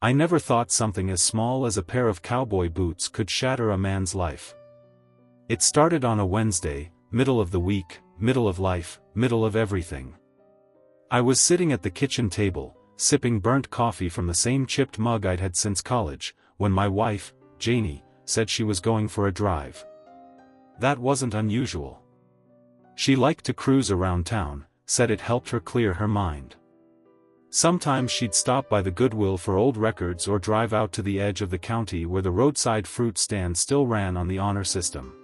I never thought something as small as a pair of cowboy boots could shatter a man's life. It started on a Wednesday, middle of the week, middle of life, middle of everything. I was sitting at the kitchen table, sipping burnt coffee from the same chipped mug I'd had since college, when my wife, Janie, said she was going for a drive. That wasn't unusual. She liked to cruise around town, said it helped her clear her mind. Sometimes she'd stop by the Goodwill for old records or drive out to the edge of the county where the roadside fruit stand still ran on the honor system.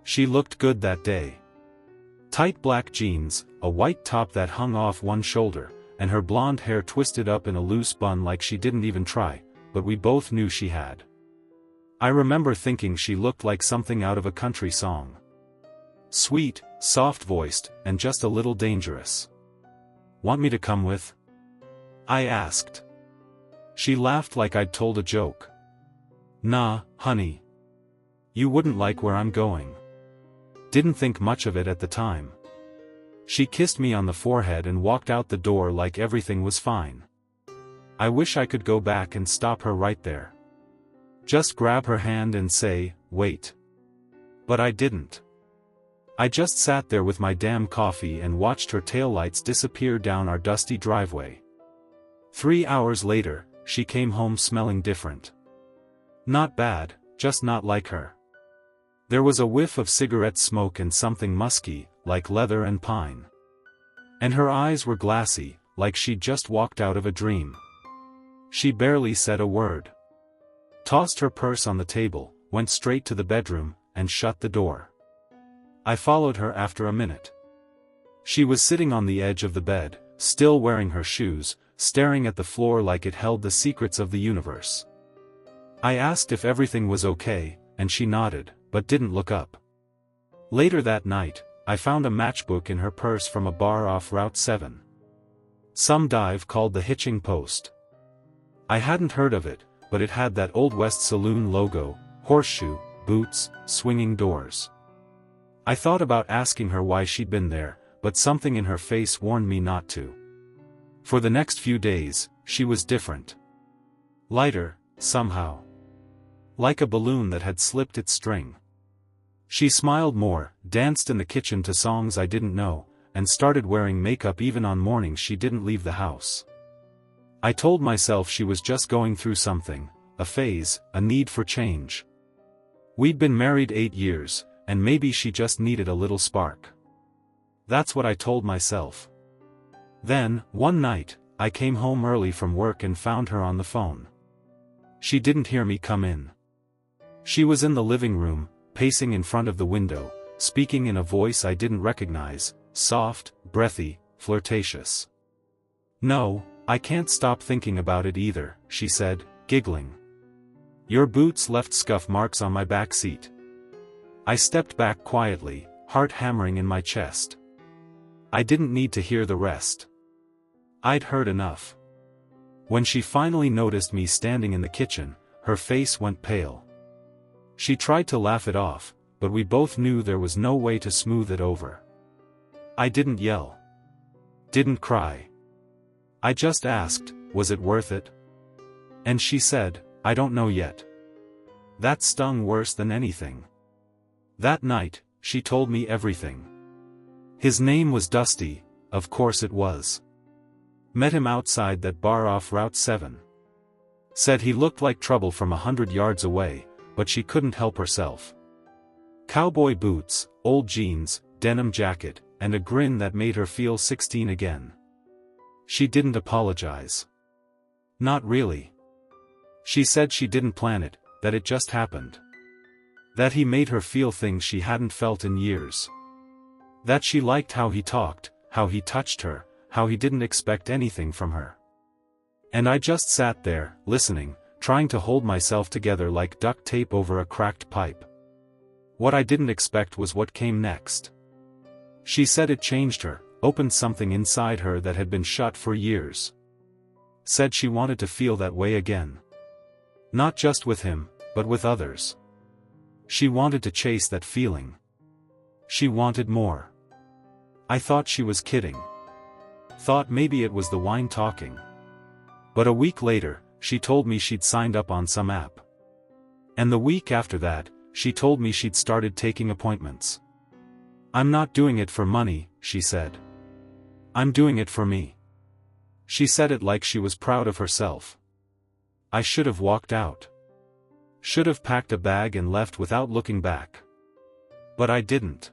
She looked good that day. Tight black jeans, a white top that hung off one shoulder, and her blonde hair twisted up in a loose bun like she didn't even try, but we both knew she had. I remember thinking she looked like something out of a country song. Sweet, soft-voiced, and just a little dangerous. "Want me to come with?" I asked. She laughed like I'd told a joke. "Nah, honey. You wouldn't like where I'm going." Didn't think much of it at the time. She kissed me on the forehead and walked out the door like everything was fine. I wish I could go back and stop her right there. Just grab her hand and say, "Wait." But I didn't. I just sat there with my damn coffee and watched her taillights disappear down our dusty driveway. 3 hours later, she came home smelling different. Not bad, just not like her. There was a whiff of cigarette smoke and something musky, like leather and pine. And her eyes were glassy, like she'd just walked out of a dream. She barely said a word. Tossed her purse on the table, went straight to the bedroom, and shut the door. I followed her after a minute. She was sitting on the edge of the bed, still wearing her shoes, staring at the floor like it held the secrets of the universe. I asked if everything was okay, and she nodded, but didn't look up. Later that night, I found a matchbook in her purse from a bar off Route 7. Some dive called the Hitching Post. I hadn't heard of it, but it had that Old West Saloon logo, horseshoe, boots, swinging doors. I thought about asking her why she'd been there, but something in her face warned me not to. For the next few days, she was different. Lighter, somehow. Like a balloon that had slipped its string. She smiled more, danced in the kitchen to songs I didn't know, and started wearing makeup even on mornings she didn't leave the house. I told myself she was just going through something, a phase, a need for change. We'd been married 8 years, and maybe she just needed a little spark. That's what I told myself. Then, one night, I came home early from work and found her on the phone. She didn't hear me come in. She was in the living room, pacing in front of the window, speaking in a voice I didn't recognize, soft, breathy, flirtatious. "No, I can't stop thinking about it either," she said, giggling. "Your boots left scuff marks on my back seat." I stepped back quietly, heart hammering in my chest. I didn't need to hear the rest. I'd heard enough. When she finally noticed me standing in the kitchen, her face went pale. She tried to laugh it off, but we both knew there was no way to smooth it over. I didn't yell. Didn't cry. I just asked, was it worth it? And she said, "I don't know yet." That stung worse than anything. That night, she told me everything. His name was Dusty, of course it was. Met him outside that bar off Route 7. Said he looked like trouble from 100 yards away, but she couldn't help herself. Cowboy boots, old jeans, denim jacket, and a grin that made her feel 16 again. She didn't apologize. Not really. She said she didn't plan it, that it just happened. That he made her feel things she hadn't felt in years. That she liked how he talked, how he touched her, how he didn't expect anything from her. And I just sat there, listening, trying to hold myself together like duct tape over a cracked pipe. What I didn't expect was what came next. She said it changed her, opened something inside her that had been shut for years. Said she wanted to feel that way again. Not just with him, but with others. She wanted to chase that feeling. She wanted more. I thought she was kidding. Thought maybe it was the wine talking. But a week later, she told me she'd signed up on some app. And the week after that, she told me she'd started taking appointments. "I'm not doing it for money," she said. "I'm doing it for me." She said it like she was proud of herself. I should have walked out. Should have packed a bag and left without looking back. But I didn't.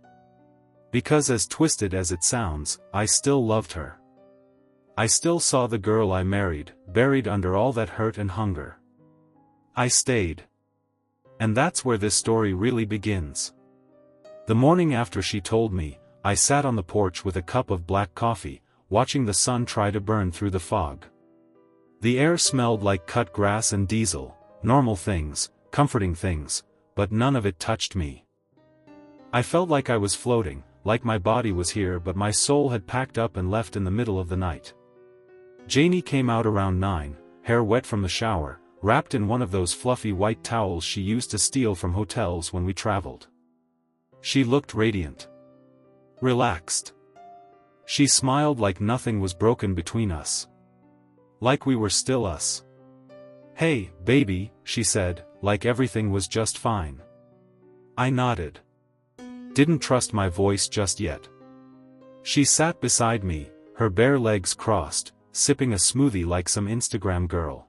Because as twisted as it sounds, I still loved her. I still saw the girl I married, buried under all that hurt and hunger. I stayed. And that's where this story really begins. The morning after she told me, I sat on the porch with a cup of black coffee, watching the sun try to burn through the fog. The air smelled like cut grass and diesel, normal things, comforting things, but none of it touched me. I felt like I was floating, like my body was here but my soul had packed up and left in the middle of the night. Janie came out around 9, hair wet from the shower, wrapped in one of those fluffy white towels she used to steal from hotels when we traveled. She looked radiant. Relaxed. She smiled like nothing was broken between us. Like we were still us. "Hey, baby," she said, like everything was just fine. I nodded. Didn't trust my voice just yet. She sat beside me, her bare legs crossed, sipping a smoothie like some Instagram girl.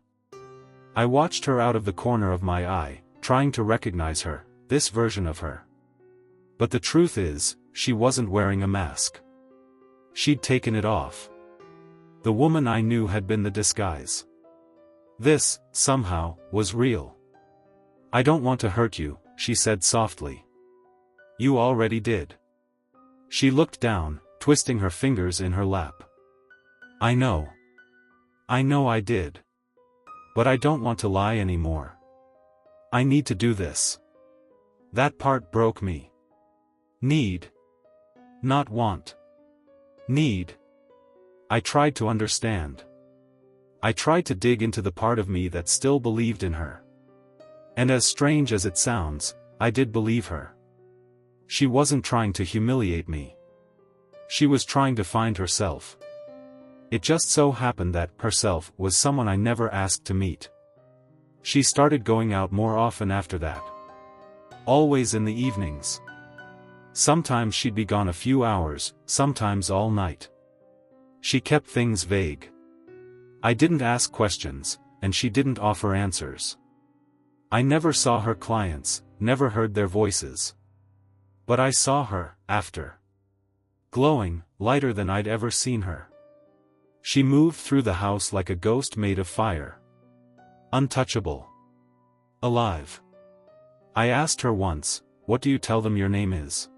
I watched her out of the corner of my eye, trying to recognize her, this version of her. But the truth is, she wasn't wearing a mask. She'd taken it off. The woman I knew had been the disguise. This, somehow, was real. "I don't want to hurt you," she said softly. "You already did." She looked down, twisting her fingers in her lap. I know. I know I did. But I don't want to lie anymore. I need to do this. That part broke me. Need. Not want. Need. I tried to understand. I tried to dig into the part of me that still believed in her. And as strange as it sounds, I did believe her. She wasn't trying to humiliate me. She was trying to find herself. It just so happened that herself was someone I never asked to meet. She started going out more often after that. Always in the evenings. Sometimes she'd be gone a few hours, sometimes all night. She kept things vague. I didn't ask questions, and she didn't offer answers. I never saw her clients, never heard their voices. But I saw her, after. Glowing, lighter than I'd ever seen her. She moved through the house like a ghost made of fire. Untouchable. Alive. I asked her once, "What do you tell them your name is?"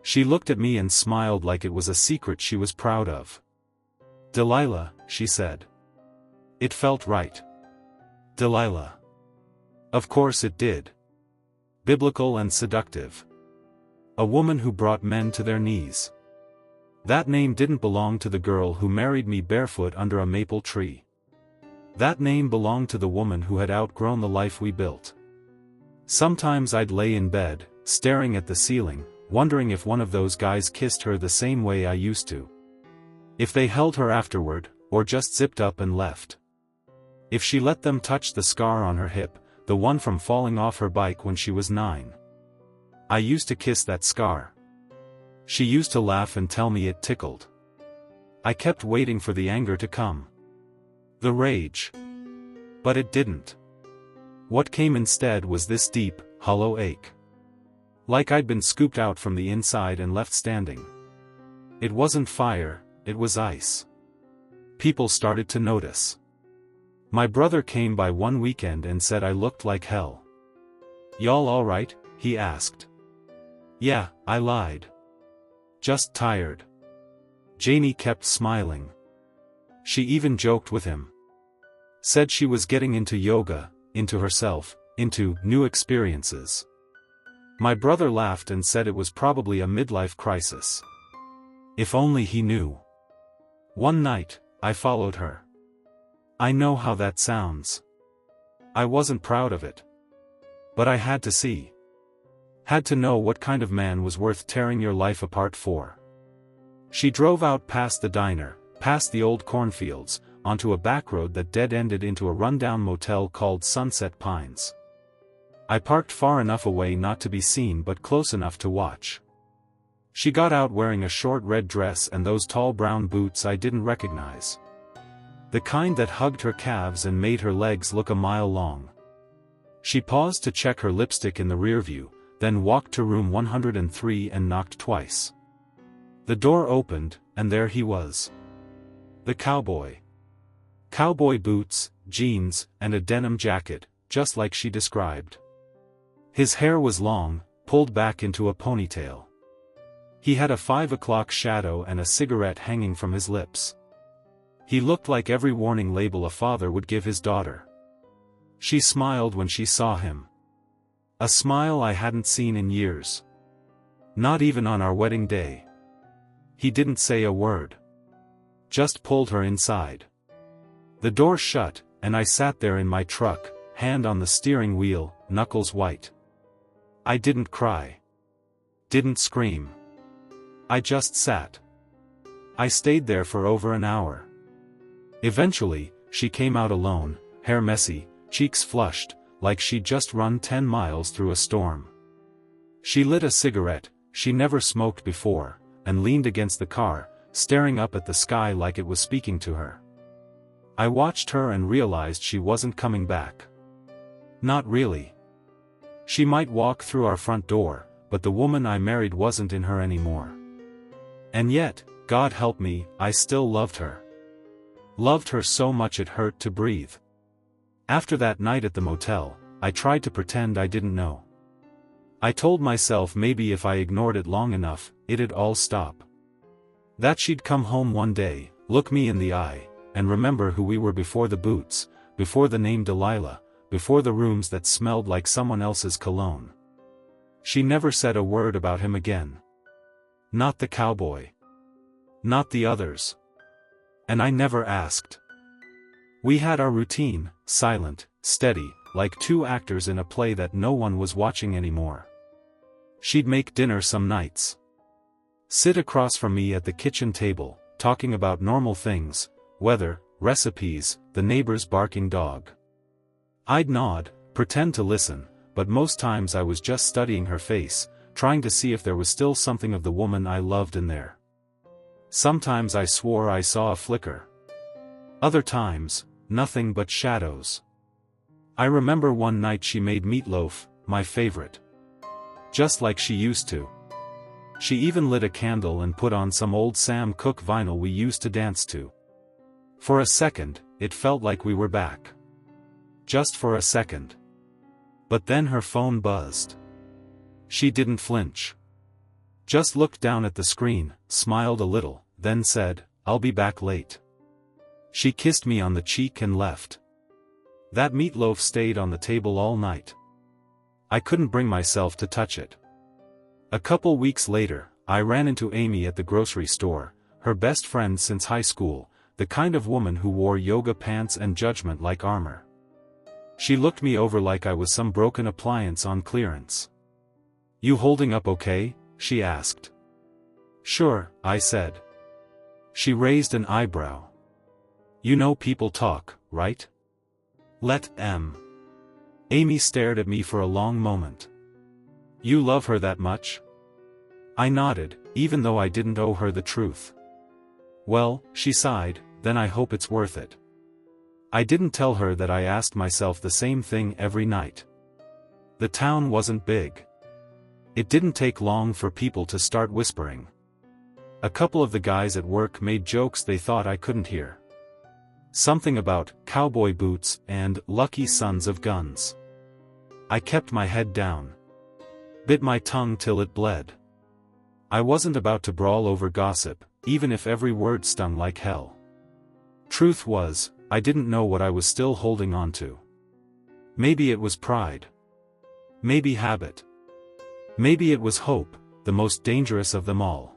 She looked at me and smiled like it was a secret she was proud of. "Delilah," she said. It felt right. Delilah. Of course it did. Biblical and seductive. A woman who brought men to their knees. That name didn't belong to the girl who married me barefoot under a maple tree. That name belonged to the woman who had outgrown the life we built. Sometimes I'd lay in bed, staring at the ceiling, wondering if one of those guys kissed her the same way I used to. If they held her afterward, or just zipped up and left. If she let them touch the scar on her hip, the one from falling off her bike when she was 9. I used to kiss that scar. She used to laugh and tell me it tickled. I kept waiting for the anger to come. The rage. But it didn't. What came instead was this deep, hollow ache. Like I'd been scooped out from the inside and left standing. It wasn't fire, it was ice. People started to notice. My brother came by one weekend and said I looked like hell. "Y'all alright?" he asked. "Yeah," I lied. "Just tired." Janie kept smiling. She even joked with him. Said she was getting into yoga, into herself, into new experiences. My brother laughed and said it was probably a midlife crisis. If only he knew. One night, I followed her. I know how that sounds. I wasn't proud of it. But I had to see. Had to know what kind of man was worth tearing your life apart for. She drove out past the diner, past the old cornfields, onto a back road that dead-ended into a rundown motel called Sunset Pines. I parked far enough away not to be seen but close enough to watch. She got out wearing a short red dress and those tall brown boots I didn't recognize. The kind that hugged her calves and made her legs look a mile long. She paused to check her lipstick in the rearview, then walked to room 103 and knocked twice. The door opened, and there he was. The cowboy. Cowboy boots, jeans, and a denim jacket, just like she described. His hair was long, pulled back into a ponytail. He had a 5 o'clock shadow and a cigarette hanging from his lips. He looked like every warning label a father would give his daughter. She smiled when she saw him. A smile I hadn't seen in years. Not even on our wedding day. He didn't say a word. Just pulled her inside. The door shut, and I sat there in my truck, hand on the steering wheel, knuckles white. I didn't cry. Didn't scream. I just sat. I stayed there for over an hour. Eventually, she came out alone, hair messy, cheeks flushed, like she'd just run 10 miles through a storm. She lit a cigarette, she never smoked before, and leaned against the car, staring up at the sky like it was speaking to her. I watched her and realized she wasn't coming back. Not really. She might walk through our front door, but the woman I married wasn't in her anymore. And yet, God help me, I still loved her. Loved her so much it hurt to breathe. After that night at the motel, I tried to pretend I didn't know. I told myself maybe if I ignored it long enough, it'd all stop. That she'd come home one day, look me in the eye, and remember who we were before the boots, before the name Delilah, before the rooms that smelled like someone else's cologne. She never said a word about him again. Not the cowboy. Not the others. And I never asked. We had our routine, silent, steady, like two actors in a play that no one was watching anymore. She'd make dinner some nights. Sit across from me at the kitchen table, talking about normal things, weather, recipes, the neighbor's barking dog. I'd nod, pretend to listen, but most times I was just studying her face, trying to see if there was still something of the woman I loved in there. Sometimes I swore I saw a flicker. Other times, nothing but shadows. I remember one night she made meatloaf, my favorite. Just like she used to. She even lit a candle and put on some old Sam Cooke vinyl we used to dance to. For a second, it felt like we were back. Just for a second. But then her phone buzzed. She didn't flinch. Just looked down at the screen, smiled a little, then said, "I'll be back late." She kissed me on the cheek and left. That meatloaf stayed on the table all night. I couldn't bring myself to touch it. A couple weeks later, I ran into Amy at the grocery store, her best friend since high school, the kind of woman who wore yoga pants and judgment like armor. She looked me over like I was some broken appliance on clearance. "You holding up okay?" she asked. "Sure," I said. She raised an eyebrow. "You know people talk, right? Let them." Amy stared at me for a long moment. "You love her that much?" I nodded, even though I didn't owe her the truth. "Well," she sighed, "then I hope it's worth it." I didn't tell her that I asked myself the same thing every night. The town wasn't big. It didn't take long for people to start whispering. A couple of the guys at work made jokes they thought I couldn't hear. Something about cowboy boots and lucky sons of guns. I kept my head down. Bit my tongue till it bled. I wasn't about to brawl over gossip, even if every word stung like hell. Truth was, I didn't know what I was still holding on to. Maybe it was pride. Maybe habit. Maybe it was hope, the most dangerous of them all.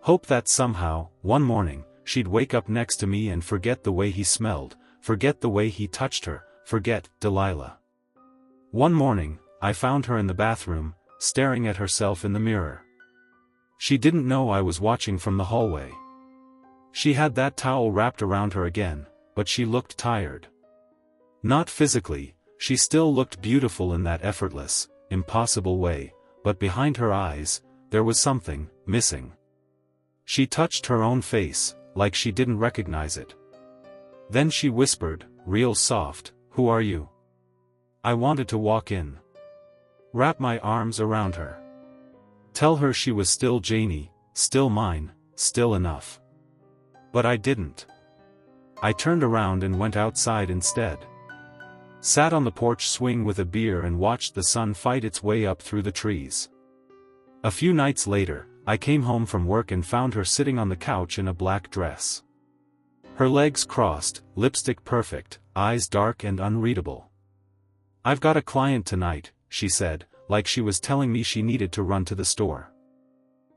Hope that somehow, one morning, she'd wake up next to me and forget the way he smelled, forget the way he touched her, forget Delilah. One morning, I found her in the bathroom, staring at herself in the mirror. She didn't know I was watching from the hallway. She had that towel wrapped around her again, but she looked tired. Not physically, she still looked beautiful in that effortless, impossible way, but behind her eyes, there was something missing. She touched her own face, like she didn't recognize it. Then she whispered, real soft, "Who are you?" I wanted to walk in. Wrap my arms around her. Tell her she was still Janie, still mine, still enough. But I didn't. I turned around and went outside instead. Sat on the porch swing with a beer and watched the sun fight its way up through the trees. A few nights later, I came home from work and found her sitting on the couch in a black dress. Her legs crossed, lipstick perfect, eyes dark and unreadable. "I've got a client tonight," she said, like she was telling me she needed to run to the store.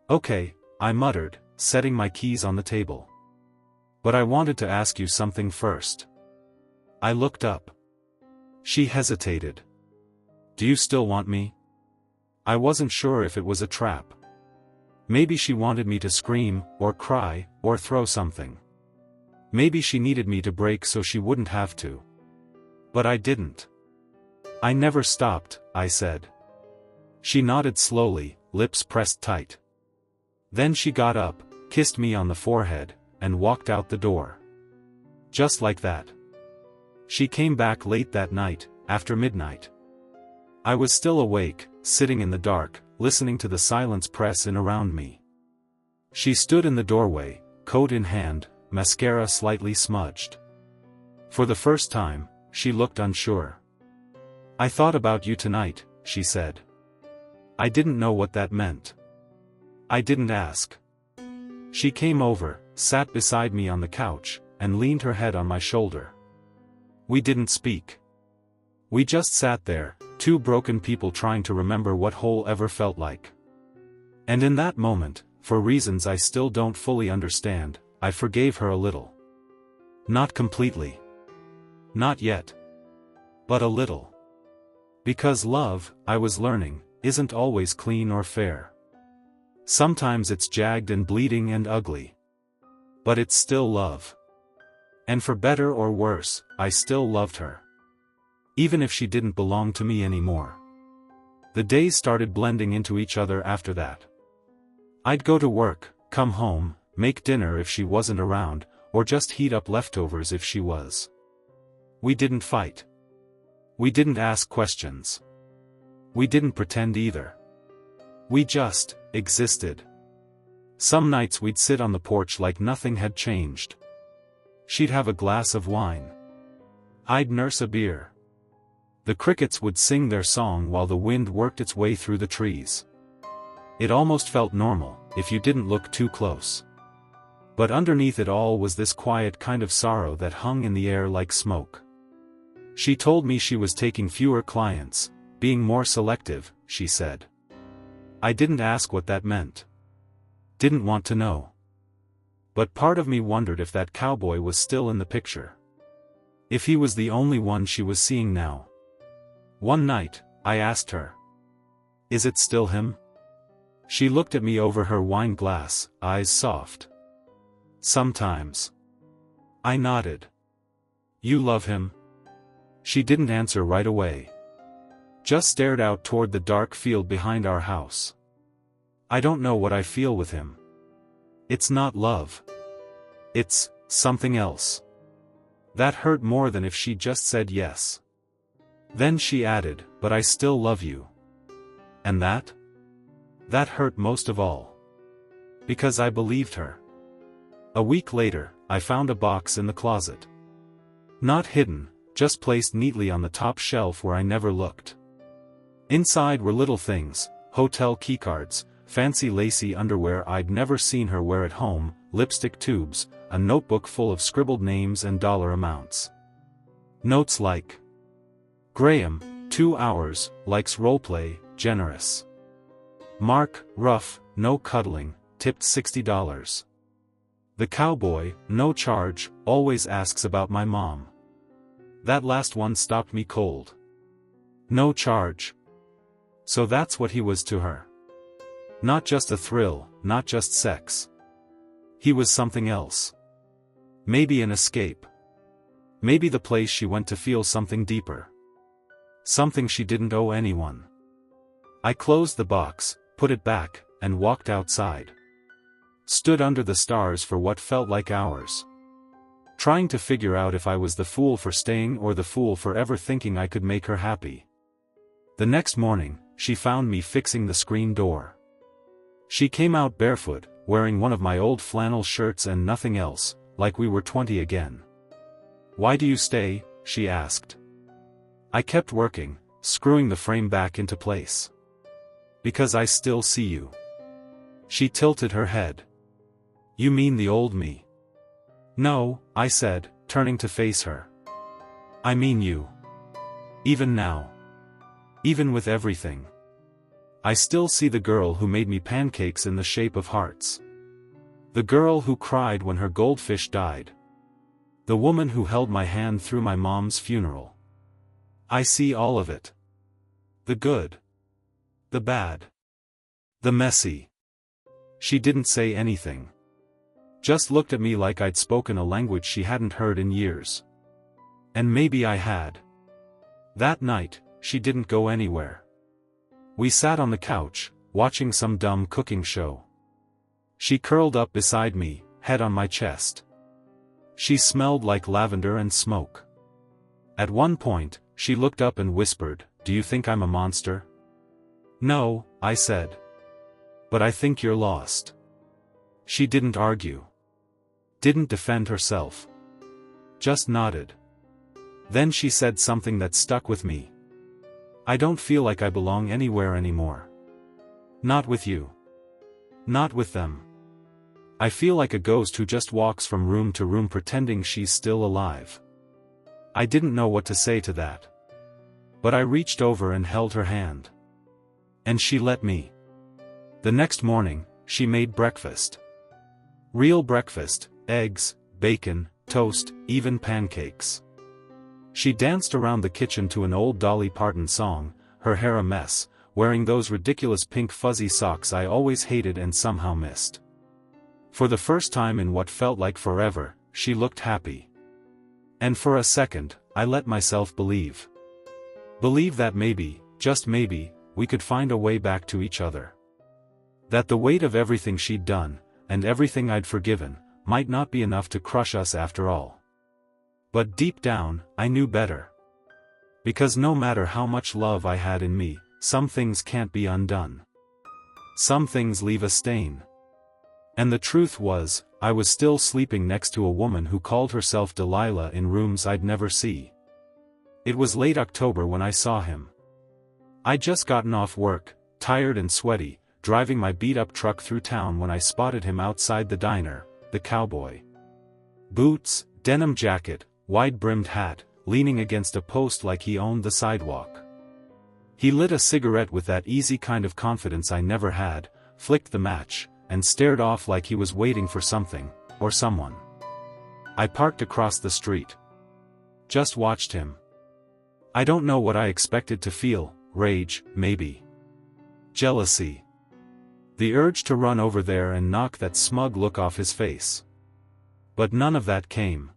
"Okay," I muttered, setting my keys on the table. "But I wanted to ask you something first." I looked up. She hesitated. "Do you still want me?" I wasn't sure if it was a trap. Maybe she wanted me to scream, or cry, or throw something. Maybe she needed me to break so she wouldn't have to. But I didn't. "I never stopped," I said. She nodded slowly, lips pressed tight. Then she got up, kissed me on the forehead, and walked out the door. Just like that. She came back late that night, after midnight. I was still awake, sitting in the dark, listening to the silence press in around me. She stood in the doorway, coat in hand, mascara slightly smudged. For the first time, she looked unsure. "I thought about you tonight," she said. I didn't know what that meant. I didn't ask. She came over, sat beside me on the couch, and leaned her head on my shoulder. We didn't speak. We just sat there, two broken people trying to remember what whole ever felt like. And in that moment, for reasons I still don't fully understand, I forgave her a little. Not completely. Not yet. But a little. Because love, I was learning, isn't always clean or fair. Sometimes it's jagged and bleeding and ugly. But it's still love. And for better or worse, I still loved her. Even if she didn't belong to me anymore. The days started blending into each other after that. I'd go to work, come home, make dinner if she wasn't around, or just heat up leftovers if she was. We didn't fight. We didn't ask questions. We didn't pretend either. We just existed. Some nights we'd sit on the porch like nothing had changed. She'd have a glass of wine. I'd nurse a beer. The crickets would sing their song while the wind worked its way through the trees. It almost felt normal, if you didn't look too close. But underneath it all was this quiet kind of sorrow that hung in the air like smoke. She told me she was taking fewer clients, being more selective, she said. I didn't ask what that meant. Didn't want to know. But part of me wondered if that cowboy was still in the picture. If he was the only one she was seeing now. One night, I asked her. Is it still him? She looked at me over her wine glass, eyes soft. Sometimes. I nodded. You love him? She didn't answer right away. Just stared out toward the dark field behind our house. I don't know what I feel with him. It's not love. It's something else. That hurt more than if she just said yes. Then she added, but I still love you. And that? That hurt most of all. Because I believed her. A week later, I found a box in the closet. Not hidden, just placed neatly on the top shelf where I never looked. Inside were little things, hotel keycards, fancy lacy underwear I'd never seen her wear at home, lipstick tubes, a notebook full of scribbled names and dollar amounts. Notes like, Graham, 2 hours, likes roleplay, generous. Mark, rough, no cuddling, tipped $60. The cowboy, no charge, always asks about my mom. That last one stopped me cold. No charge. So that's what he was to her. Not just a thrill, not just sex. He was something else. Maybe an escape. Maybe the place she went to feel something deeper. Something she didn't owe anyone. I closed the box, put it back, and walked outside. Stood under the stars for what felt like hours. Trying to figure out if I was the fool for staying or the fool for ever thinking I could make her happy. The next morning, she found me fixing the screen door. She came out barefoot, wearing one of my old flannel shirts and nothing else, like we were 20 again. "Why do you stay?" she asked. I kept working, screwing the frame back into place. "Because I still see you." She tilted her head. "You mean the old me?" "No," I said, turning to face her. "I mean you. Even now. Even with everything. I still see the girl who made me pancakes in the shape of hearts. The girl who cried when her goldfish died. The woman who held my hand through my mom's funeral. I see all of it. The good. The bad. The messy." She didn't say anything. Just looked at me like I'd spoken a language she hadn't heard in years. And maybe I had. That night, she didn't go anywhere. We sat on the couch, watching some dumb cooking show. She curled up beside me, head on my chest. She smelled like lavender and smoke. At one point, she looked up and whispered, "Do you think I'm a monster?" "No," I said. "But I think you're lost." She didn't argue. Didn't defend herself. Just nodded. Then she said something that stuck with me. "I don't feel like I belong anywhere anymore. Not with you. Not with them. I feel like a ghost who just walks from room to room pretending she's still alive." I didn't know what to say to that. But I reached over and held her hand. And she let me. The next morning, she made breakfast. Real breakfast, eggs, bacon, toast, even pancakes. She danced around the kitchen to an old Dolly Parton song, her hair a mess, wearing those ridiculous pink fuzzy socks I always hated and somehow missed. For the first time in what felt like forever, she looked happy. And for a second, I let myself believe. Believe that maybe, just maybe, we could find a way back to each other. That the weight of everything she'd done, and everything I'd forgiven, might not be enough to crush us after all. But deep down, I knew better. Because no matter how much love I had in me, some things can't be undone. Some things leave a stain. And the truth was, I was still sleeping next to a woman who called herself Delilah in rooms I'd never see. It was late October when I saw him. I'd just gotten off work, tired and sweaty, driving my beat-up truck through town when I spotted him outside the diner, the cowboy. Boots, denim jacket, wide-brimmed hat, leaning against a post like he owned the sidewalk. He lit a cigarette with that easy kind of confidence I never had, flicked the match, and stared off like he was waiting for something, or someone. I parked across the street. Just watched him. I don't know what I expected to feel, rage, maybe. Jealousy. The urge to run over there and knock that smug look off his face. But none of that came.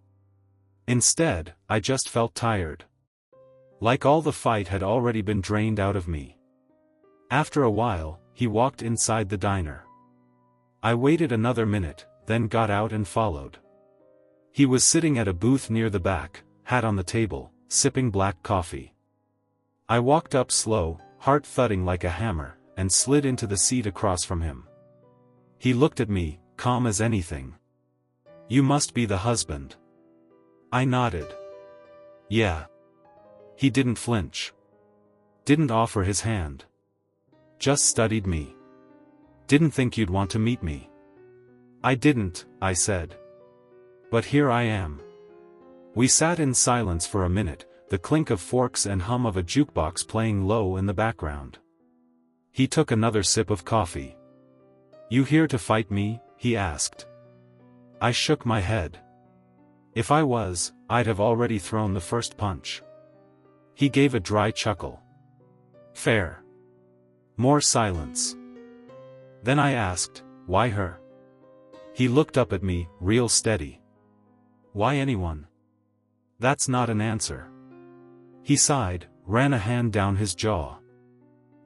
Instead, I just felt tired. Like all the fight had already been drained out of me. After a while, he walked inside the diner. I waited another minute, then got out and followed. He was sitting at a booth near the back, hat on the table, sipping black coffee. I walked up slow, heart thudding like a hammer, and slid into the seat across from him. He looked at me, calm as anything. "You must be the husband." I nodded. "Yeah." He didn't flinch. Didn't offer his hand. Just studied me. "Didn't think you'd want to meet me." "I didn't," I said. "But here I am." We sat in silence for a minute, the clink of forks and hum of a jukebox playing low in the background. He took another sip of coffee. "You here to fight me?" he asked. I shook my head. If I was, I'd have already thrown the first punch. He gave a dry chuckle. "Fair." More silence. Then I asked, "Why her?" He looked up at me, real steady. Why anyone? That's not an answer. He sighed, ran a hand down his jaw.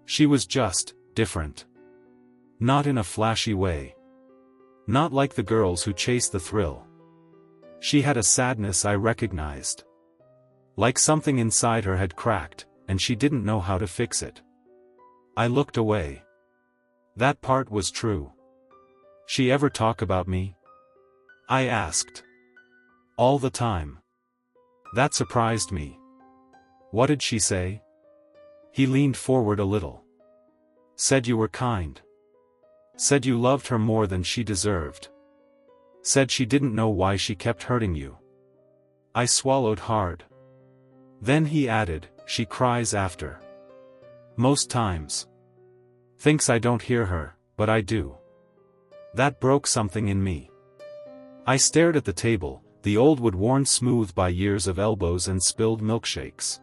She was just different. Not in a flashy way. Not like the girls who chase the thrill. She had a sadness I recognized. Like something inside her had cracked, and she didn't know how to fix it. I looked away. That part was true. She ever talk about me? I asked. All the time. That surprised me. What did she say? He leaned forward a little. Said you were kind. Said you loved her more than she deserved. Said she didn't know why she kept hurting you. I swallowed hard. Then he added, she cries after. Most times. Thinks I don't hear her, but I do. That broke something in me. I stared at the table, the old wood worn smooth by years of elbows and spilled milkshakes.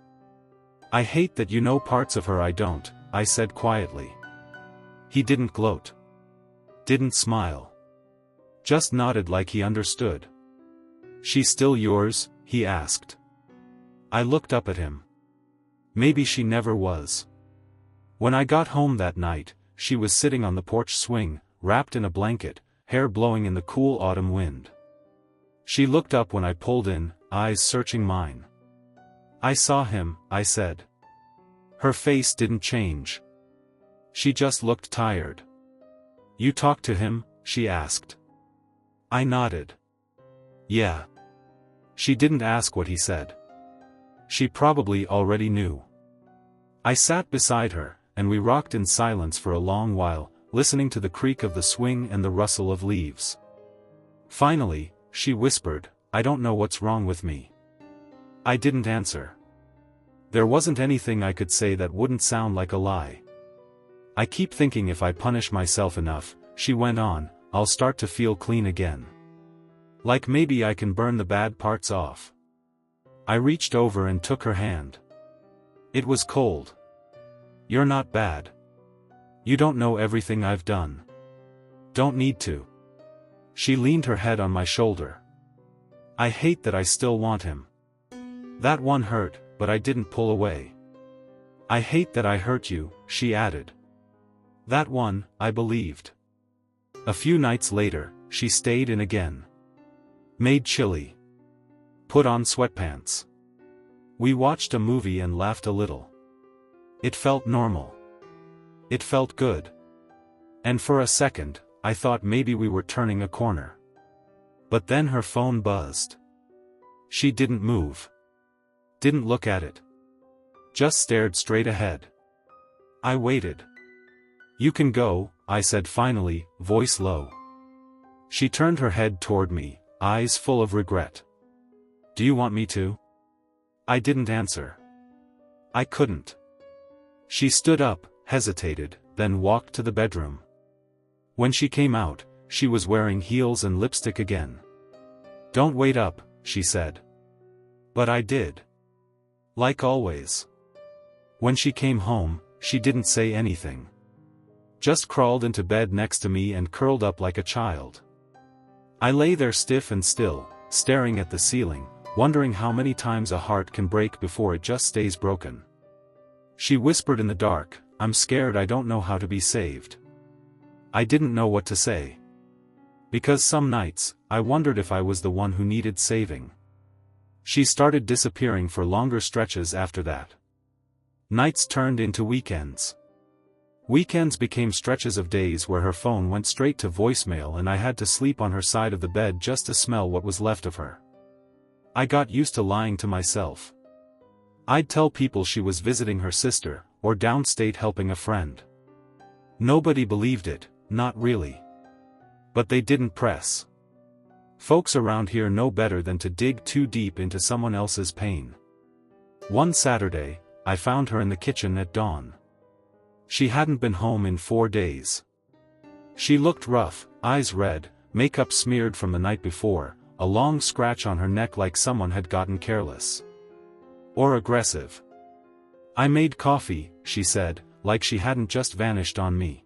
I hate that you know parts of her I don't, I said quietly. He didn't gloat. Didn't smile. Just nodded like he understood. She's still yours? He asked. I looked up at him. Maybe she never was. When I got home that night, she was sitting on the porch swing, wrapped in a blanket, hair blowing in the cool autumn wind. She looked up when I pulled in, eyes searching mine. I saw him, I said. Her face didn't change. She just looked tired. You talked to him? She asked. I nodded. Yeah. She didn't ask what he said. She probably already knew. I sat beside her, and we rocked in silence for a long while, listening to the creak of the swing and the rustle of leaves. Finally, she whispered, I don't know what's wrong with me. I didn't answer. There wasn't anything I could say that wouldn't sound like a lie. I keep thinking if I punish myself enough, she went on, I'll start to feel clean again. Like maybe I can burn the bad parts off. I reached over and took her hand. It was cold. You're not bad. You don't know everything I've done. Don't need to. She leaned her head on my shoulder. I hate that I still want him. That one hurt, but I didn't pull away. I hate that I hurt you, she added. That one, I believed. A few nights later, she stayed in again. Made chili. Put on sweatpants. We watched a movie and laughed a little. It felt normal. It felt good. And for a second, I thought maybe we were turning a corner. But then her phone buzzed. She didn't move. Didn't look at it. Just stared straight ahead. I waited. You can go, I said finally, voice low. She turned her head toward me, eyes full of regret. Do you want me to? I didn't answer. I couldn't. She stood up, hesitated, then walked to the bedroom. When she came out, she was wearing heels and lipstick again. Don't wait up, she said. But I did. Like always. When she came home, she didn't say anything. Just crawled into bed next to me and curled up like a child. I lay there stiff and still, staring at the ceiling, wondering how many times a heart can break before it just stays broken. She whispered in the dark, I'm scared I don't know how to be saved. I didn't know what to say. Because some nights, I wondered if I was the one who needed saving. She started disappearing for longer stretches after that. Nights turned into weekends. Weekends became stretches of days where her phone went straight to voicemail and I had to sleep on her side of the bed just to smell what was left of her. I got used to lying to myself. I'd tell people she was visiting her sister, or downstate helping a friend. Nobody believed it, not really. But they didn't press. Folks around here know better than to dig too deep into someone else's pain. One Saturday, I found her in the kitchen at dawn. She hadn't been home in 4 days. She looked rough, eyes red, makeup smeared from the night before, a long scratch on her neck like someone had gotten careless. Or aggressive. I made coffee, she said, like she hadn't just vanished on me.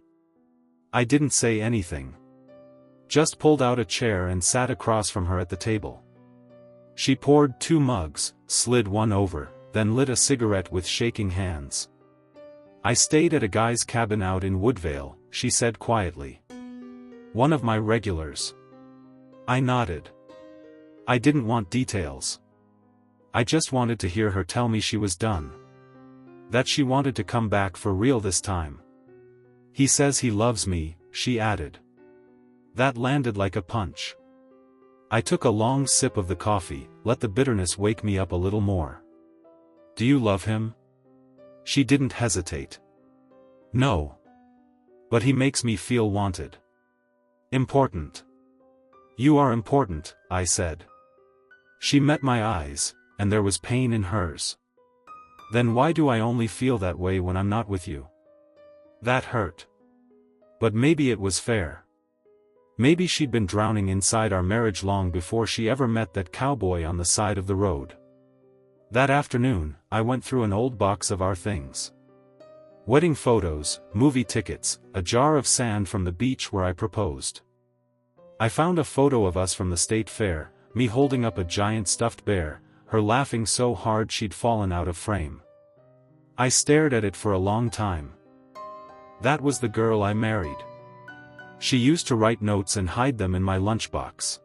I didn't say anything. Just pulled out a chair and sat across from her at the table. She poured 2 mugs, slid one over, then lit a cigarette with shaking hands. "I stayed at a guy's cabin out in Woodvale," she said quietly. "One of my regulars." I nodded. I didn't want details. I just wanted to hear her tell me she was done. That she wanted to come back for real this time. "He says he loves me," she added. That landed like a punch. I took a long sip of the coffee, let the bitterness wake me up a little more. "Do you love him?" She didn't hesitate. "No. But he makes me feel wanted. Important." "You are important," I said. She met my eyes, and there was pain in hers. "Then why do I only feel that way when I'm not with you?" That hurt. But maybe it was fair. Maybe she'd been drowning inside our marriage long before she ever met that cowboy on the side of the road. That afternoon, I went through an old box of our things. Wedding photos, movie tickets, a jar of sand from the beach where I proposed. I found a photo of us from the state fair, me holding up a giant stuffed bear, her laughing so hard she'd fallen out of frame. I stared at it for a long time. That was the girl I married. She used to write notes and hide them in my lunchbox.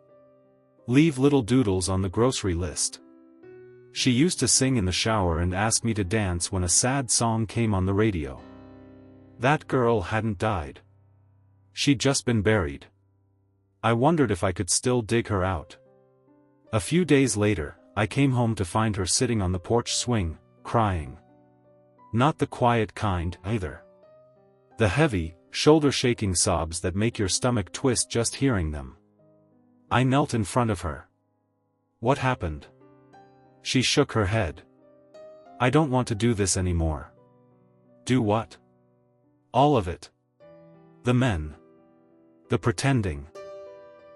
Leave little doodles on the grocery list. She used to sing in the shower and ask me to dance when a sad song came on the radio. That girl hadn't died. She'd just been buried. I wondered if I could still dig her out. A few days later, I came home to find her sitting on the porch swing, crying. Not the quiet kind, either. The heavy, shoulder-shaking sobs that make your stomach twist just hearing them. I knelt in front of her. "What happened?" She shook her head. "I don't want to do this anymore." "Do what?" "All of it. The men. The pretending.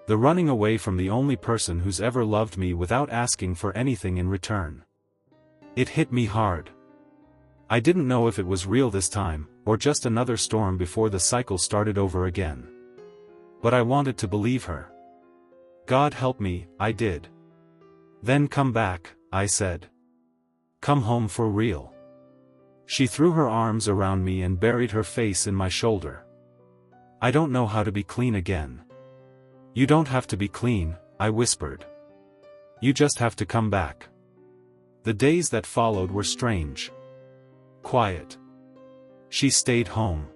The running away from the only person who's ever loved me without asking for anything in return." It hit me hard. I didn't know if it was real this time, or just another storm before the cycle started over again. But I wanted to believe her. God help me, I did. "Then come back," I said. "Come home for real." She threw her arms around me and buried her face in my shoulder. "I don't know how to be clean again." "You don't have to be clean," I whispered. "You just have to come back." The days that followed were strange. Quiet. She stayed home.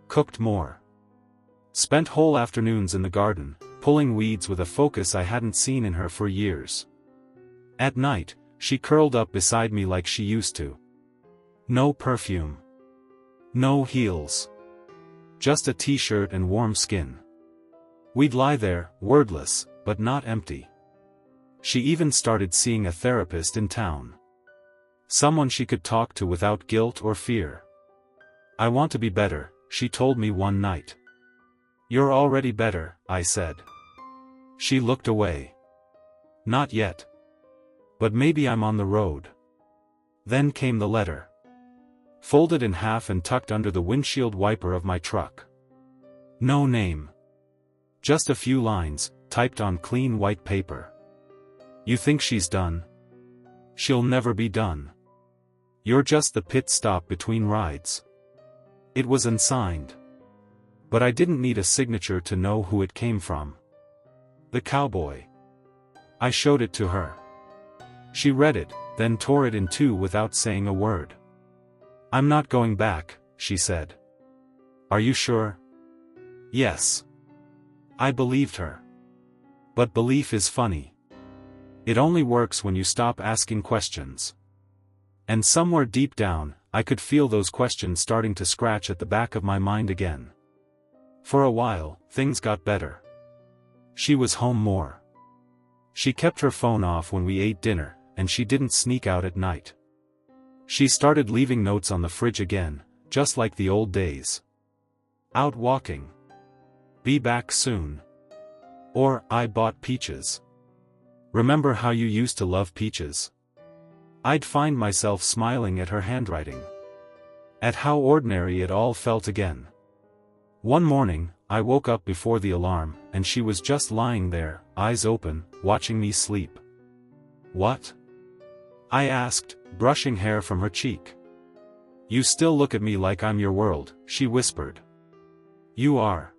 Cooked more. Spent whole afternoons in the garden, pulling weeds with a focus I hadn't seen in her for years. At night, she curled up beside me like she used to. No perfume. No heels. Just a t-shirt and warm skin. We'd lie there, wordless, but not empty. She even started seeing a therapist in town. Someone she could talk to without guilt or fear. "I want to be better," she told me one night. "You're already better," I said. She looked away. "Not yet. But maybe I'm on the road." Then came the letter. Folded in half and tucked under the windshield wiper of my truck. No name. Just a few lines, typed on clean white paper. "You think she's done? She'll never be done. You're just the pit stop between rides." It was unsigned. But I didn't need a signature to know who it came from. The cowboy. I showed it to her. She read it, then tore it in two without saying a word. "I'm not going back," she said. "Are you sure?" "Yes." I believed her. But belief is funny. It only works when you stop asking questions. And somewhere deep down, I could feel those questions starting to scratch at the back of my mind again. For a while, things got better. She was home more. She kept her phone off when we ate dinner, and she didn't sneak out at night. She started leaving notes on the fridge again, just like the old days. "Out walking. Be back soon." Or, "I bought peaches. Remember how you used to love peaches?" I'd find myself smiling at her handwriting. At how ordinary it all felt again. One morning, I woke up before the alarm, and she was just lying there, eyes open, watching me sleep. What? I asked, brushing hair from her cheek. You still look at me like I'm your world, she whispered. You are.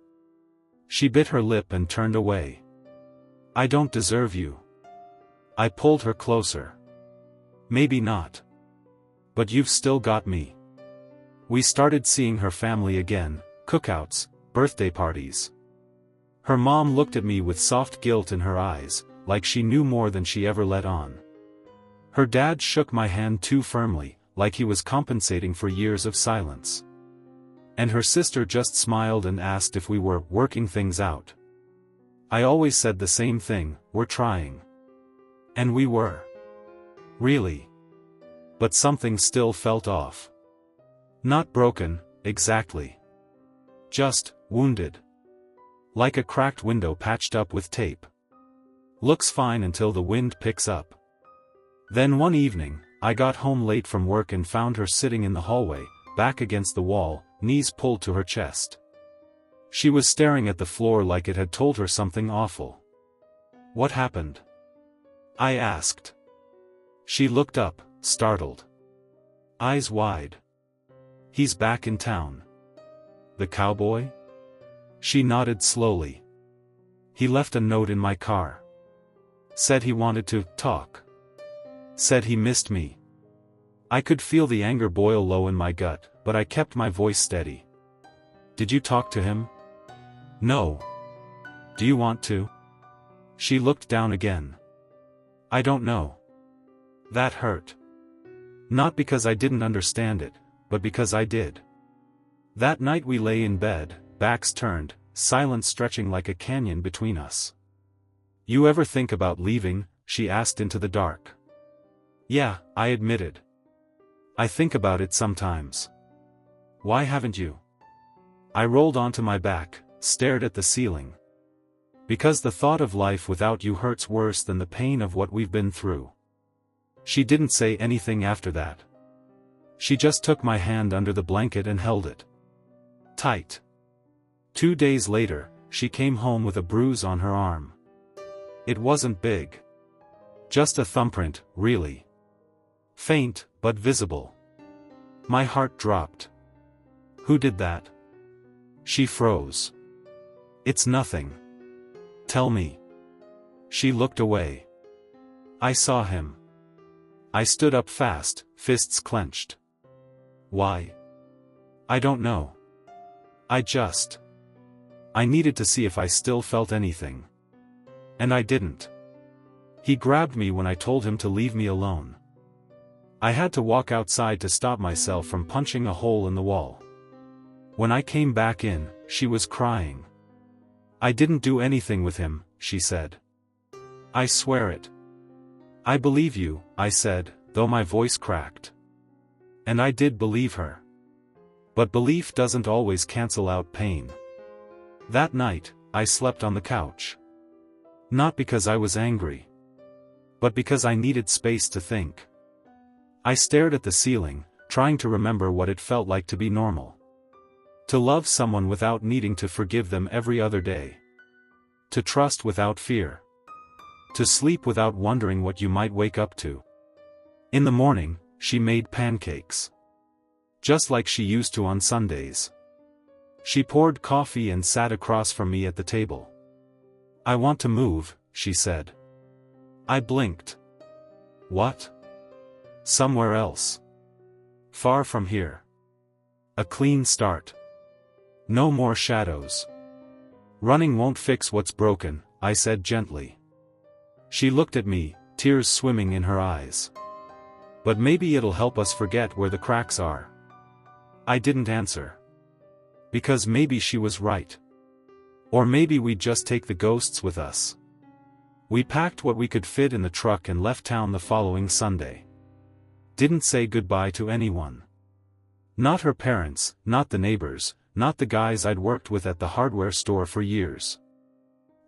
She bit her lip and turned away. I don't deserve you. I pulled her closer. Maybe not. But you've still got me. We started seeing her family again, cookouts, birthday parties. Her mom looked at me with soft guilt in her eyes, like she knew more than she ever let on. Her dad shook my hand too firmly, like he was compensating for years of silence. And her sister just smiled and asked if we were working things out. I always said the same thing, we're trying. And we were. Really. But something still felt off. Not broken, exactly. Just wounded. Like a cracked window patched up with tape. Looks fine until the wind picks up. Then one evening, I got home late from work and found her sitting in the hallway, back against the wall, knees pulled to her chest. She was staring at the floor like it had told her something awful. What happened? I asked. She looked up, startled. Eyes wide. He's back in town. The cowboy? She nodded slowly. He left a note in my car. Said he wanted to talk. Said he missed me. I could feel the anger boil low in my gut, but I kept my voice steady. Did you talk to him? No. Do you want to? She looked down again. I don't know. That hurt. Not because I didn't understand it, but because I did. That night we lay in bed, backs turned, silence stretching like a canyon between us. You ever think about leaving? She asked into the dark. Yeah, I admitted. I think about it sometimes. Why haven't you? I rolled onto my back, stared at the ceiling. Because the thought of life without you hurts worse than the pain of what we've been through. She didn't say anything after that. She just took my hand under the blanket and held it tight. 2 days later, she came home with a bruise on her arm. It wasn't big. Just a thumbprint, really. Faint, but visible. My heart dropped. Who did that? She froze. It's nothing. Tell me. She looked away. I saw him. I stood up fast, fists clenched. Why? I don't know. I needed to see if I still felt anything. And I didn't. He grabbed me when I told him to leave me alone. I had to walk outside to stop myself from punching a hole in the wall. When I came back in, she was crying. I didn't do anything with him, she said. I swear it. I believe you, I said, though my voice cracked. And I did believe her. But belief doesn't always cancel out pain. That night, I slept on the couch. Not because I was angry. But because I needed space to think. I stared at the ceiling, trying to remember what it felt like to be normal. To love someone without needing to forgive them every other day. To trust without fear. To sleep without wondering what you might wake up to. In the morning, she made pancakes. Just like she used to on Sundays. She poured coffee and sat across from me at the table. I want to move, she said. I blinked. What? Somewhere else. Far from here. A clean start. No more shadows. Running won't fix what's broken, I said gently. She looked at me, tears swimming in her eyes. But maybe it'll help us forget where the cracks are. I didn't answer. Because maybe she was right. Or maybe we'd just take the ghosts with us. We packed what we could fit in the truck and left town the following Sunday. Didn't say goodbye to anyone. Not her parents, not the neighbors, not the guys I'd worked with at the hardware store for years.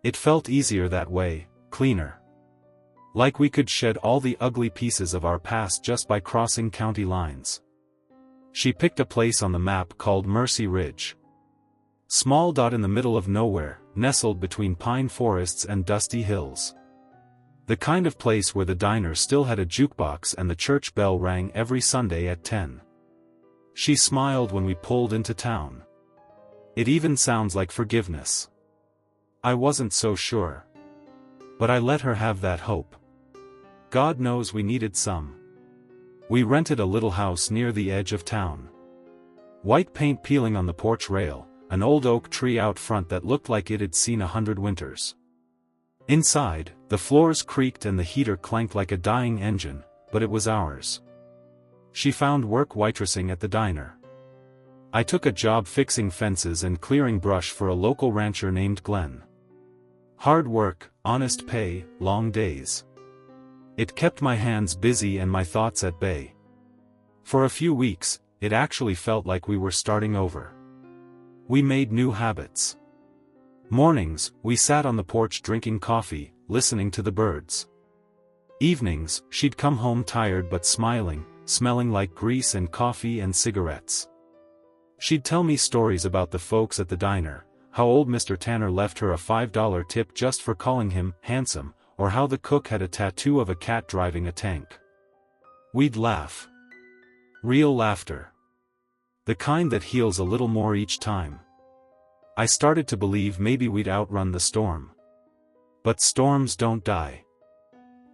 It felt easier that way, cleaner. Like we could shed all the ugly pieces of our past just by crossing county lines. She picked a place on the map called Mercy Ridge. Small dot in the middle of nowhere, nestled between pine forests and dusty hills. The kind of place where the diner still had a jukebox and the church bell rang every Sunday at 10. She smiled when we pulled into town. It even sounds like forgiveness. I wasn't so sure. But I let her have that hope. God knows we needed some. We rented a little house near the edge of town. White paint peeling on the porch rail, an old oak tree out front that looked like it had seen 100 winters. Inside, the floors creaked and the heater clanked like a dying engine, but it was ours. She found work waitressing at the diner. I took a job fixing fences and clearing brush for a local rancher named Glenn. Hard work, honest pay, long days. It kept my hands busy and my thoughts at bay. For a few weeks, it actually felt like we were starting over. We made new habits. Mornings, we sat on the porch drinking coffee, listening to the birds. Evenings, she'd come home tired but smiling, smelling like grease and coffee and cigarettes. She'd tell me stories about the folks at the diner, how old Mr. Tanner left her a $5 tip just for calling him handsome, or how the cook had a tattoo of a cat driving a tank. We'd laugh. Real laughter. The kind that heals a little more each time. I started to believe maybe we'd outrun the storm. But storms don't die.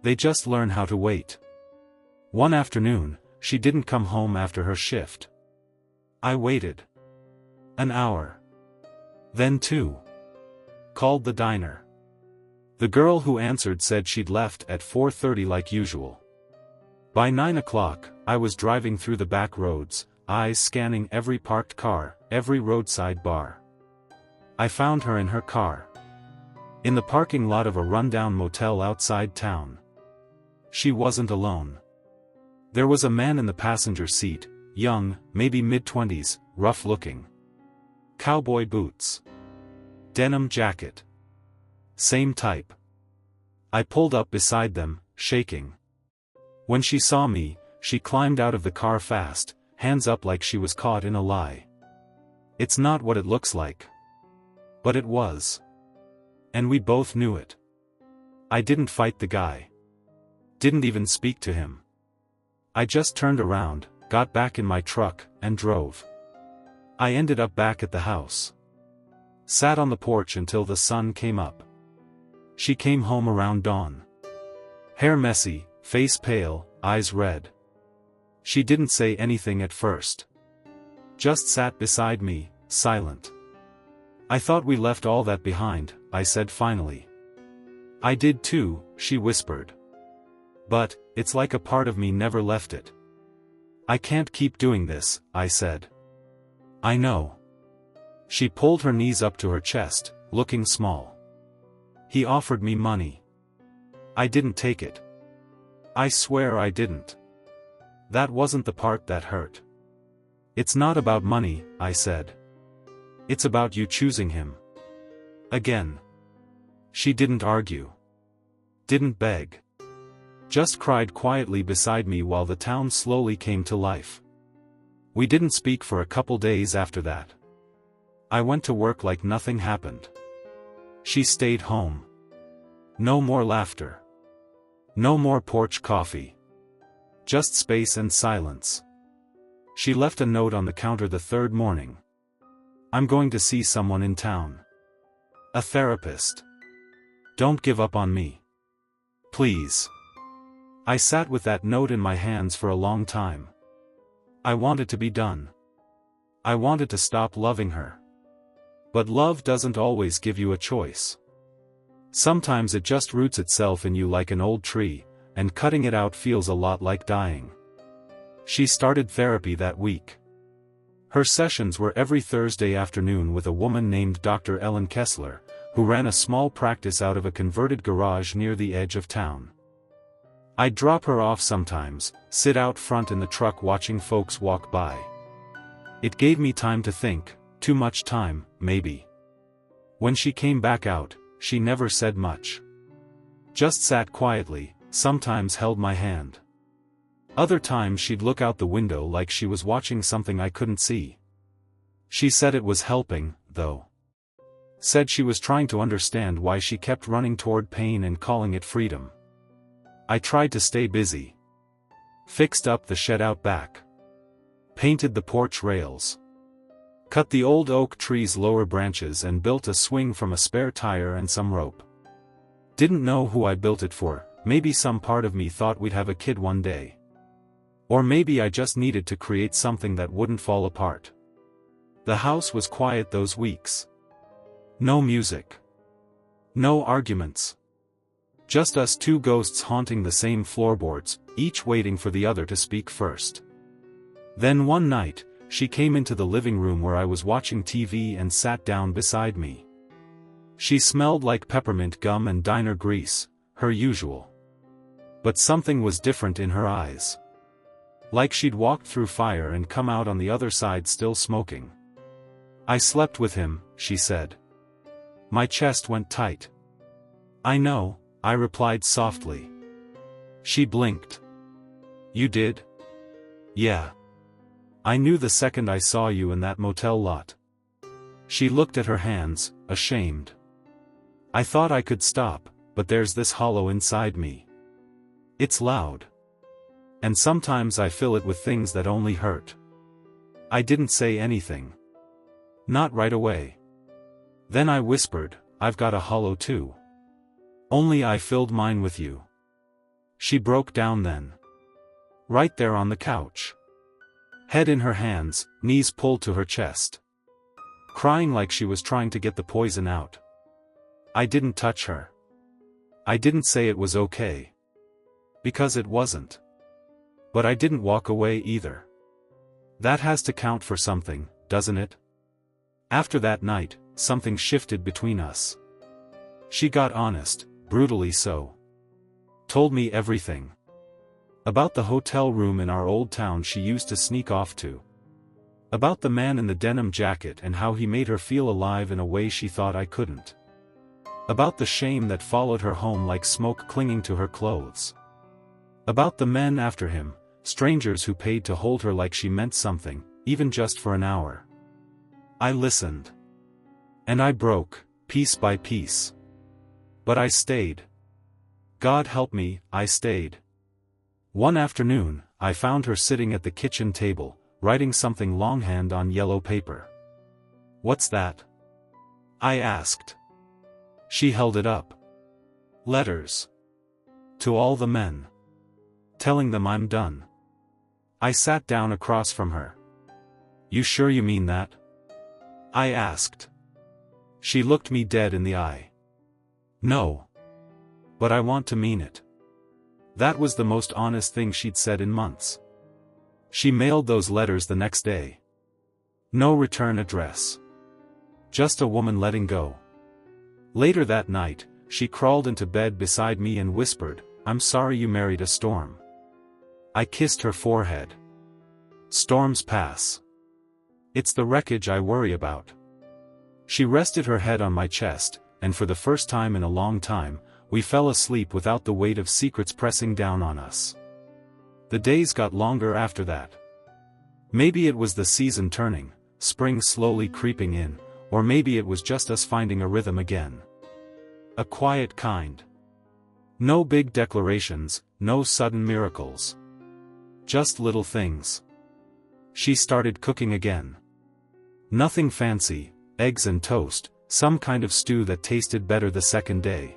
They just learn how to wait. One afternoon, she didn't come home after her shift. I waited. An hour. Then 2. Called the diner. The girl who answered said she'd left at 4:30 like usual. By 9 o'clock, I was driving through the back roads, eyes scanning every parked car, every roadside bar. I found her in her car. In the parking lot of a rundown motel outside town. She wasn't alone. There was a man in the passenger seat, young, maybe mid-20s, rough-looking. Cowboy boots. Denim jacket. Same type. I pulled up beside them, shaking. When she saw me, she climbed out of the car fast, hands up like she was caught in a lie. It's not what it looks like. But it was. And we both knew it. I didn't fight the guy. Didn't even speak to him. I just turned around, got back in my truck, and drove. I ended up back at the house. Sat on the porch until the sun came up. She came home around dawn. Hair messy, face pale, eyes red. She didn't say anything at first. Just sat beside me, silent. I thought we left all that behind, I said finally. I did too, she whispered. But, it's like a part of me never left it. I can't keep doing this, I said. I know. She pulled her knees up to her chest, looking small. He offered me money. I didn't take it. I swear I didn't. That wasn't the part that hurt. It's not about money, I said. It's about you choosing him. Again. She didn't argue. Didn't beg. Just cried quietly beside me while the town slowly came to life. We didn't speak for a couple days after that. I went to work like nothing happened. She stayed home. No more laughter. No more porch coffee. Just space and silence. She left a note on the counter the third morning. I'm going to see someone in town. A therapist. Don't give up on me. Please. I sat with that note in my hands for a long time. I wanted to be done. I wanted to stop loving her. But love doesn't always give you a choice. Sometimes it just roots itself in you like an old tree, and cutting it out feels a lot like dying. She started therapy that week. Her sessions were every Thursday afternoon with a woman named Dr. Ellen Kessler, who ran a small practice out of a converted garage near the edge of town. I'd drop her off sometimes, sit out front in the truck watching folks walk by. It gave me time to think, too much time, maybe. When she came back out, she never said much. Just sat quietly, sometimes held my hand. Other times she'd look out the window like she was watching something I couldn't see. She said it was helping, though. Said she was trying to understand why she kept running toward pain and calling it freedom. I tried to stay busy. Fixed up the shed out back. Painted the porch rails. Cut the old oak tree's lower branches and built a swing from a spare tire and some rope. Didn't know who I built it for, maybe some part of me thought we'd have a kid one day. Or maybe I just needed to create something that wouldn't fall apart. The house was quiet those weeks. No music. No arguments. Just us two ghosts haunting the same floorboards, each waiting for the other to speak first. Then one night, she came into the living room where I was watching TV and sat down beside me. She smelled like peppermint gum and diner grease, her usual. But something was different in her eyes. Like she'd walked through fire and come out on the other side still smoking. "I slept with him," she said. My chest went tight. "I know," I replied softly. She blinked. "You did?" "Yeah. I knew the second I saw you in that motel lot." She looked at her hands, ashamed. "I thought I could stop, but there's this hollow inside me. It's loud. And sometimes I fill it with things that only hurt." I didn't say anything. Not right away. Then I whispered, "I've got a hollow too. Only I filled mine with you." She broke down then. Right there on the couch. Head in her hands, knees pulled to her chest. Crying like she was trying to get the poison out. I didn't touch her. I didn't say it was okay. Because it wasn't. But I didn't walk away either. That has to count for something, doesn't it? After that night, something shifted between us. She got honest, brutally so. Told me everything. About the hotel room in our old town she used to sneak off to. About the man in the denim jacket and how he made her feel alive in a way she thought I couldn't. About the shame that followed her home like smoke clinging to her clothes. About the men after him, strangers who paid to hold her like she meant something, even just for an hour. I listened. And I broke, piece by piece. But I stayed. God help me, I stayed. One afternoon, I found her sitting at the kitchen table, writing something longhand on yellow paper. "What's that?" I asked. She held it up. "Letters. To all the men. Telling them I'm done." I sat down across from her. "You sure you mean that?" I asked. She looked me dead in the eye. "No. But I want to mean it." That was the most honest thing she'd said in months. She mailed those letters the next day. No return address. Just a woman letting go. Later that night, she crawled into bed beside me and whispered, "I'm sorry you married a storm." I kissed her forehead. Storms pass. It's the wreckage I worry about. She rested her head on my chest, and for the first time in a long time, we fell asleep without the weight of secrets pressing down on us. The days got longer after that. Maybe it was the season turning, spring slowly creeping in, or maybe it was just us finding a rhythm again. A quiet kind. No big declarations, no sudden miracles. Just little things. She started cooking again. Nothing fancy, eggs and toast, some kind of stew that tasted better the second day.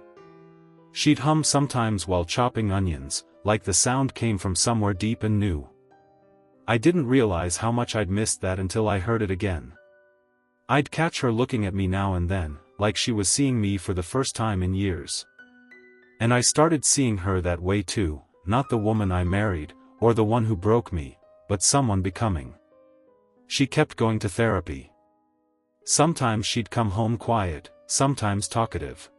She'd hum sometimes while chopping onions, like the sound came from somewhere deep and new. I didn't realize how much I'd missed that until I heard it again. I'd catch her looking at me now and then, like she was seeing me for the first time in years. And I started seeing her that way too, not the woman I married, or the one who broke me, but someone becoming. She kept going to therapy. Sometimes she'd come home quiet, sometimes talkative.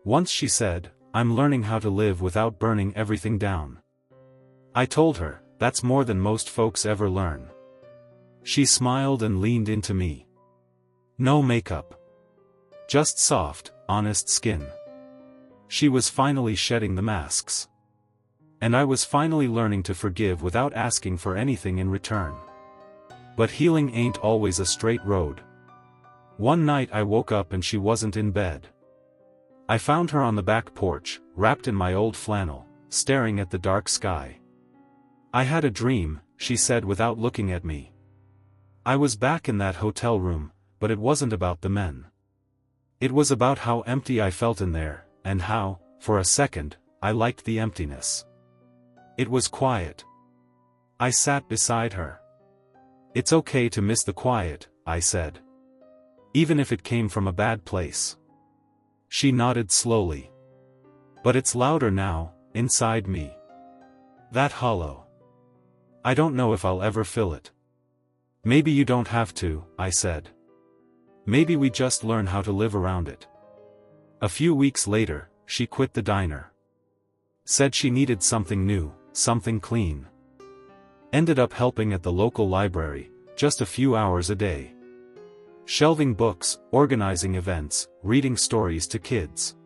Once she said, "I'm learning how to live without burning everything down." I told her, that's more than most folks ever learn. She smiled and leaned into me. No makeup. Just soft, honest skin. She was finally shedding the masks. And I was finally learning to forgive without asking for anything in return. But healing ain't always a straight road. One night I woke up and she wasn't in bed. I found her on the back porch, wrapped in my old flannel, staring at the dark sky. "I had a dream," she said without looking at me. I was back in that hotel room, but it wasn't about the men. It was about how empty I felt in there, and how, for a second, I liked the emptiness. It was quiet. I sat beside her. "It's okay to miss the quiet," I said. "Even if it came from a bad place." She nodded slowly. "But it's louder now, inside me. That hollow. I don't know if I'll ever fill it." "Maybe you don't have to," I said. "Maybe we just learn how to live around it." A few weeks later, she quit the diner. Said she needed something new, something clean. Ended up helping at the local library, just a few hours a day. Shelving books, organizing events, reading stories to kids.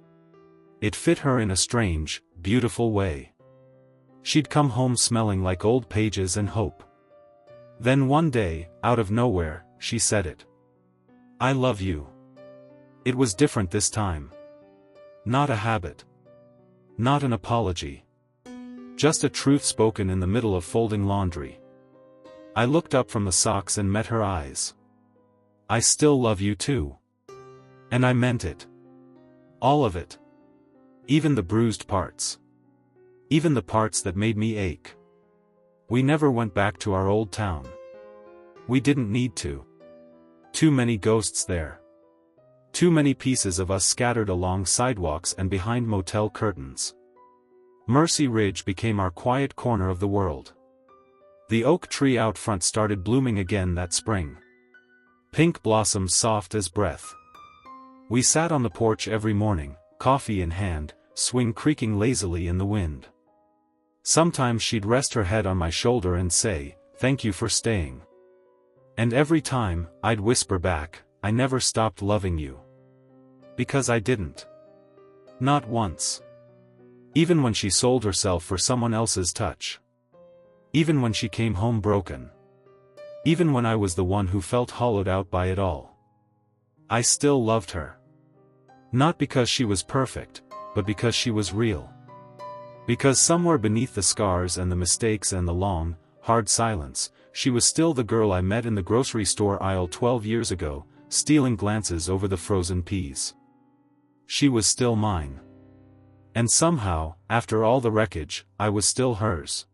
It fit her in a strange, beautiful way. She'd come home smelling like old pages and hope. Then one day, out of nowhere, she said it. "I love you." It was different this time. Not a habit. Not an apology. Just a truth spoken in the middle of folding laundry. I looked up from the socks and met her eyes. "I still love you too." And I meant it. All of it. Even the bruised parts. Even the parts that made me ache. We never went back to our old town. We didn't need to. Too many ghosts there. Too many pieces of us scattered along sidewalks and behind motel curtains. Mercy Ridge became our quiet corner of the world. The oak tree out front started blooming again that spring. Pink blossoms soft as breath. We sat on the porch every morning, coffee in hand, swing creaking lazily in the wind. Sometimes she'd rest her head on my shoulder and say, "Thank you for staying." And every time, I'd whisper back, "I never stopped loving you." Because I didn't. Not once. Even when she sold herself for someone else's touch. Even when she came home broken. Even when I was the one who felt hollowed out by it all. I still loved her. Not because she was perfect, but because she was real. Because somewhere beneath the scars and the mistakes and the long, hard silence, she was still the girl I met in the grocery store aisle 12 years ago, stealing glances over the frozen peas. She was still mine. And somehow, after all the wreckage, I was still hers.